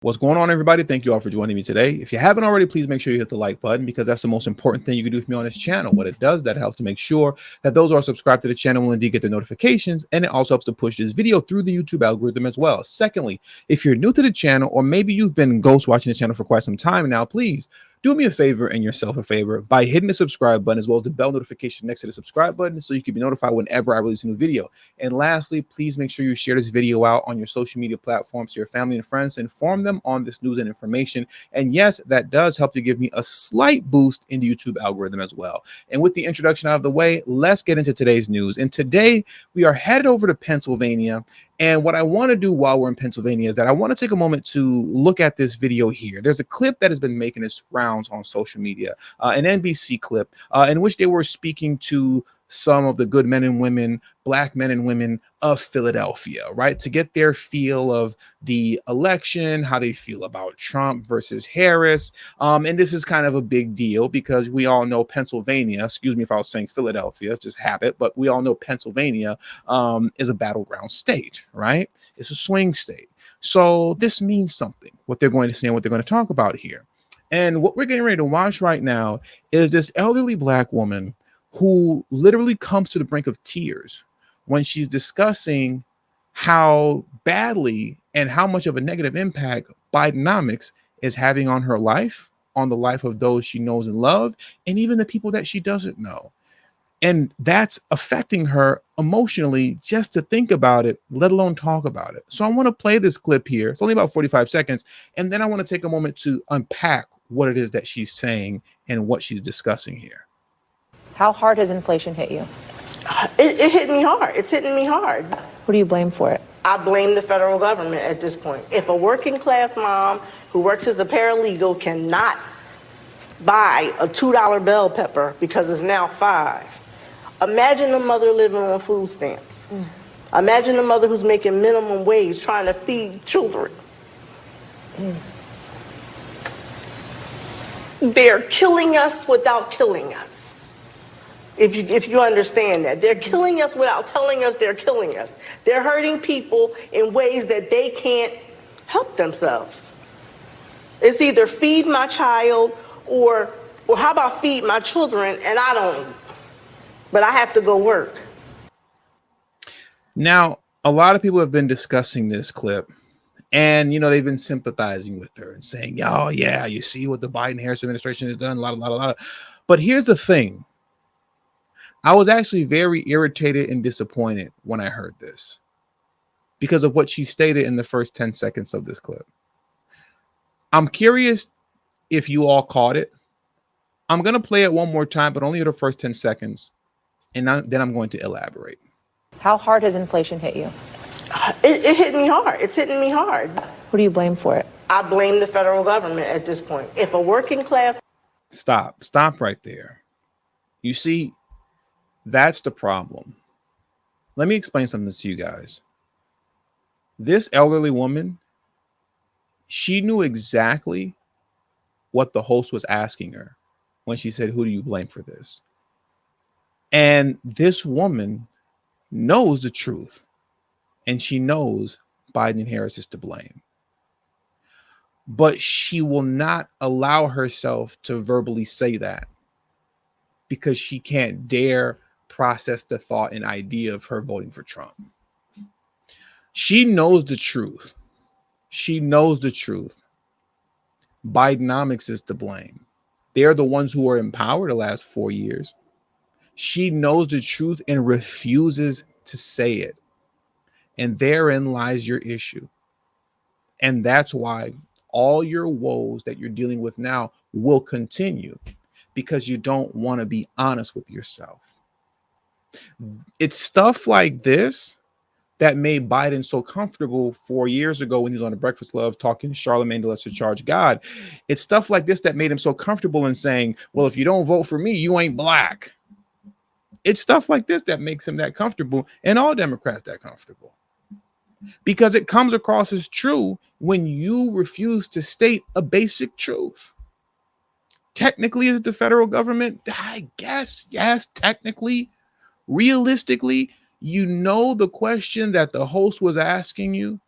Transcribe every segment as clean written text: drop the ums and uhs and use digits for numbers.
What's going on, everybody? Thank you all for joining me today. If you haven't already, please make sure you hit the like button because that's the most important thing you can do for me on this channel. What it does, that helps to make sure that those who are subscribed to the channel will indeed get the notifications, and it also helps to push this video through the YouTube algorithm as well. Secondly, if you're new to the channel or maybe you've been ghost watching the channel for quite some time now, please do me a favor and yourself a favor by hitting the subscribe button as well as the bell notification next to the subscribe button so you can be notified whenever I release a new video. And lastly, please make sure you share this video out on your social media platforms to your family and friends to inform them on this news and information. And yes, that does help to give me a slight boost in the YouTube algorithm as well. And with the introduction out of the way, let's get into today's news. And today we are headed over to Pennsylvania. And what I want to do while we're in Pennsylvania is that I want to take a moment to look at this video here. There's a clip that has been making its rounds on social media, an NBC clip in which they were speaking to some of the good men and women, black men and women of Philadelphia, right? To get their feel of the election, how they feel about Trump versus Harris. And this is kind of a big deal because we all know Pennsylvania, excuse me if I was saying Philadelphia, it's just habit, but we all know Pennsylvania is a battleground state, right? It's a swing state. So this means something, what they're going to say and what they're going to talk about here. And what we're getting ready to watch right now is this elderly black woman who literally comes to the brink of tears when she's discussing how badly and how much of a negative impact Bidenomics is having on her life, on the life of those she knows and love, and even the people that she doesn't know. And that's affecting her emotionally just to think about it, let alone talk about it. So I want to play this clip here. It's only about 45 seconds. And then I want to take a moment to unpack what it is that she's saying and what she's discussing here. How hard has inflation hit you? It hit me hard. It's hitting me hard. Who do you blame for it? I blame the federal government at this point. If a working class mom who works as a paralegal cannot buy a $2 bell pepper because it's now $5, imagine a mother living on food stamps. Imagine a mother who's making minimum wage trying to feed children. They're killing us without killing us. If you understand that. They're killing us without telling us they're killing us. They're hurting people in ways that they can't help themselves. It's either feed my child or how about feed my children and I don't eat, but I have to go work. Now, a lot of people have been discussing this clip and, they've been sympathizing with her and saying, oh, yeah, you see what the Biden-Harris administration has done, a lot. But here's the thing. I was actually very irritated and disappointed when I heard this because of what she stated in the first 10 seconds of this clip. I'm curious if you all caught it. I'm going to play it one more time, but only the first 10 seconds. And then I'm going to elaborate. How hard has inflation hit you? It hit me hard. It's hitting me hard. Who do you blame for it? I blame the federal government at this point. If a working class... Stop right there. You see, that's the problem. Let me explain something to you guys. This elderly woman, she knew exactly what the host was asking her when she said, who do you blame for this? And this woman knows the truth. And she knows Biden and Harris is to blame. But she will not allow herself to verbally say that because she can't dare process the thought and idea of her voting for Trump. She knows the truth. She knows the truth. Bidenomics is to blame. They're the ones who were in power the last 4 years. She knows the truth and refuses to say it. And therein lies your issue. And that's why all your woes that you're dealing with now will continue because you don't want to be honest with yourself. It's stuff like this that made Biden so comfortable 4 years ago when he was on the Breakfast Club talking to Charlamagne the Lesser Charge God. It's stuff like this that made him so comfortable in saying, well, if you don't vote for me, you ain't black. It's stuff like this that makes him that comfortable and all Democrats that comfortable. Because it comes across as true when you refuse to state a basic truth. Technically, is it the federal government? I guess, yes, technically. Realistically, the question that the host was asking you,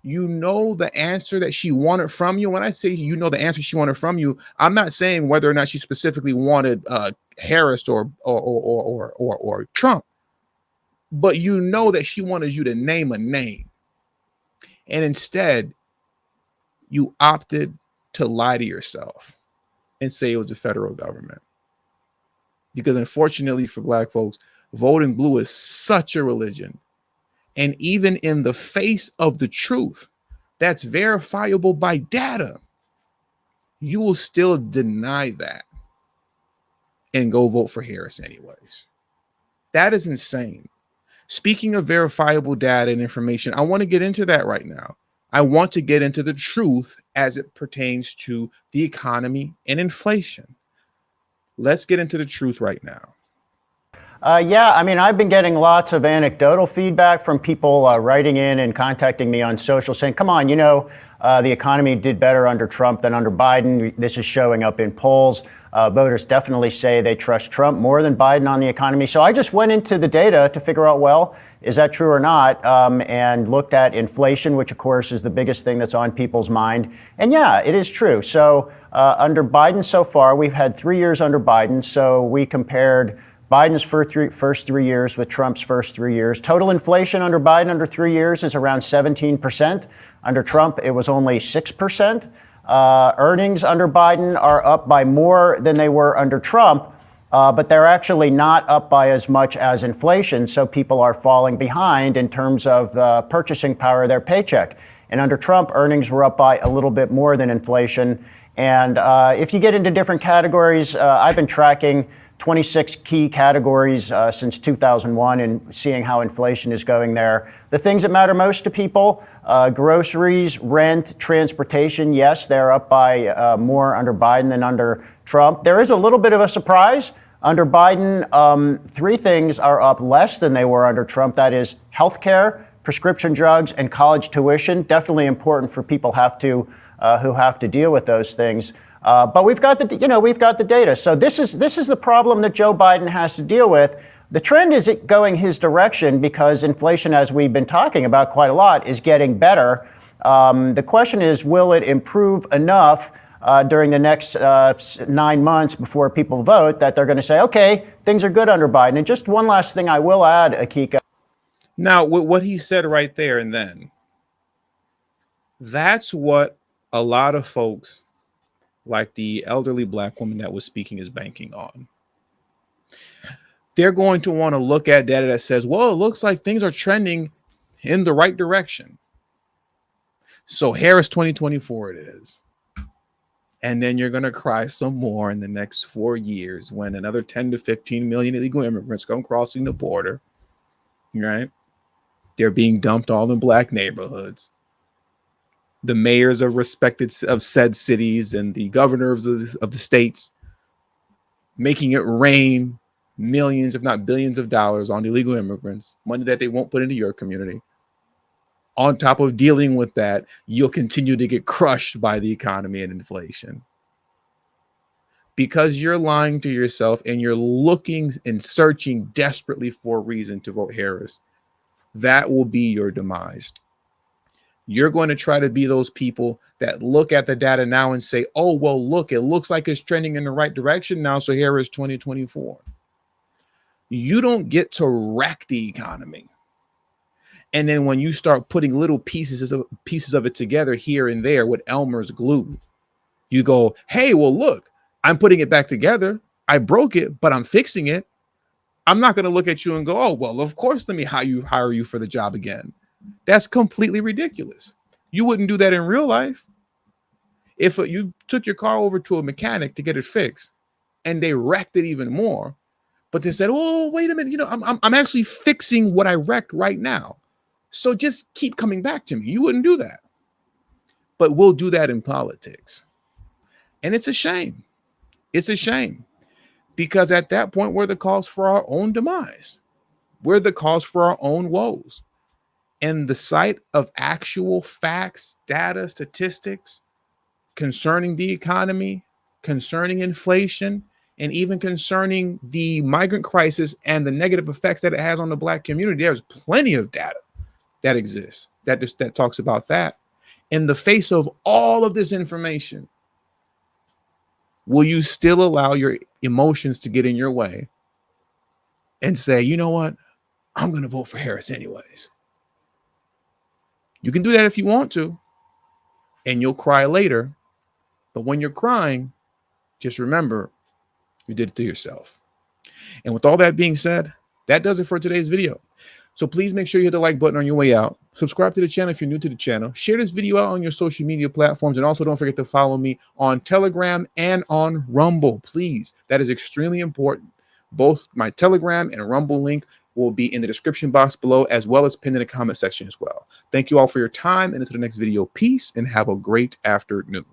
You know the answer that she wanted from you. When I say you know the answer she wanted from you, I'm not saying whether or not she specifically wanted Harris or Trump, but you know that she wanted you to name a name, and instead you opted to lie to yourself and say it was the federal government. Because unfortunately for Black folks, voting blue is such a religion. And even in the face of the truth that's verifiable by data, you will still deny that and go vote for Harris anyways. That is insane. Speaking of verifiable data and information, I want to get into that right now. I want to get into the truth as it pertains to the economy and inflation. Let's get into the truth right now. Yeah, I mean, I've been getting lots of anecdotal feedback from people writing in and contacting me on social saying, come on, the economy did better under Trump than under Biden. This is showing up in polls. Voters definitely say they trust Trump more than Biden on the economy. So I just went into the data to figure out, well, is that true or not? And looked at inflation, which, of course, is the biggest thing that's on people's mind. And yeah, it is true. So under Biden so far, we've had 3 years under Biden. So we compared Biden's first 3 years with Trump's first 3 years. Total inflation under Biden under 3 years is around 17%. Under Trump, it was only 6%. Earnings under Biden are up by more than they were under Trump, but they're actually not up by as much as inflation. So people are falling behind in terms of the purchasing power of their paycheck. And under Trump, earnings were up by a little bit more than inflation. And if you get into different categories, I've been tracking 26 key categories since 2001 and seeing how inflation is going there. The things that matter most to people, groceries, rent, transportation, yes, they're up by more under Biden than under Trump. There is a little bit of a surprise. Under Biden, three things are up less than they were under Trump. That is healthcare, prescription drugs, and college tuition. Definitely important for people who have to deal with those things. But we've got the data. So this is the problem that Joe Biden has to deal with. The trend is going his direction because inflation, as we've been talking about quite a lot, is getting better. The question is, will it improve enough during the next 9 months before people vote that they're going to say, okay, things are good under Biden? And just one last thing I will add, Akika. Now, what he said right there and then, that's what a lot of folks like the elderly Black woman that was speaking is banking on. They're going to want to look at data that says, well, it looks like things are trending in the right direction. So Harris 2024 it is. And then you're going to cry some more in the next 4 years when another 10 to 15 million illegal immigrants come crossing the border, right? They're being dumped all in Black neighborhoods. The mayors of said cities and the governors of the states making it rain millions, if not billions of dollars on illegal immigrants, money that they won't put into your community. On top of dealing with that, you'll continue to get crushed by the economy and inflation. Because you're lying to yourself and you're looking and searching desperately for a reason to vote Harris, that will be your demise. You're going to try to be those people that look at the data now and say, oh, well, look, it looks like it's trending in the right direction now. So here is 2024. You don't get to wreck the economy. And then when you start putting little pieces of it together here and there with Elmer's glue, you go, hey, well, look, I'm putting it back together. I broke it, but I'm fixing it. I'm not going to look at you and go, oh, well, of course, let me hire you for the job again. That's completely ridiculous. You wouldn't do that in real life. If you took your car over to a mechanic to get it fixed and they wrecked it even more, but they said, oh, wait a minute, I'm actually fixing what I wrecked right now. So just keep coming back to me. You wouldn't do that. But we'll do that in politics. And it's a shame. It's a shame. Because at that point, we're the cause for our own demise. We're the cause for our own woes. And the sight of actual facts, data, statistics concerning the economy, concerning inflation, and even concerning the migrant crisis and the negative effects that it has on the Black community, there's plenty of data that exists. that talks about that. In the face of all of this information, will you still allow your emotions to get in your way and say, you know what, I'm going to vote for Harris anyways? You can do that if you want to, and you'll cry later. But when you're crying, just remember you did it to yourself. And with all that being said, that does it for today's video. So please make sure you hit the like button on your way out. Subscribe to the channel if you're new to the channel. Share this video out on your social media platforms. And also don't forget to follow me on Telegram and on Rumble, please. That is extremely important. Both my Telegram and Rumble link will be in the description box below, as well as pinned in the comment section as well. Thank you all for your time, and until the next video, peace and have a great afternoon.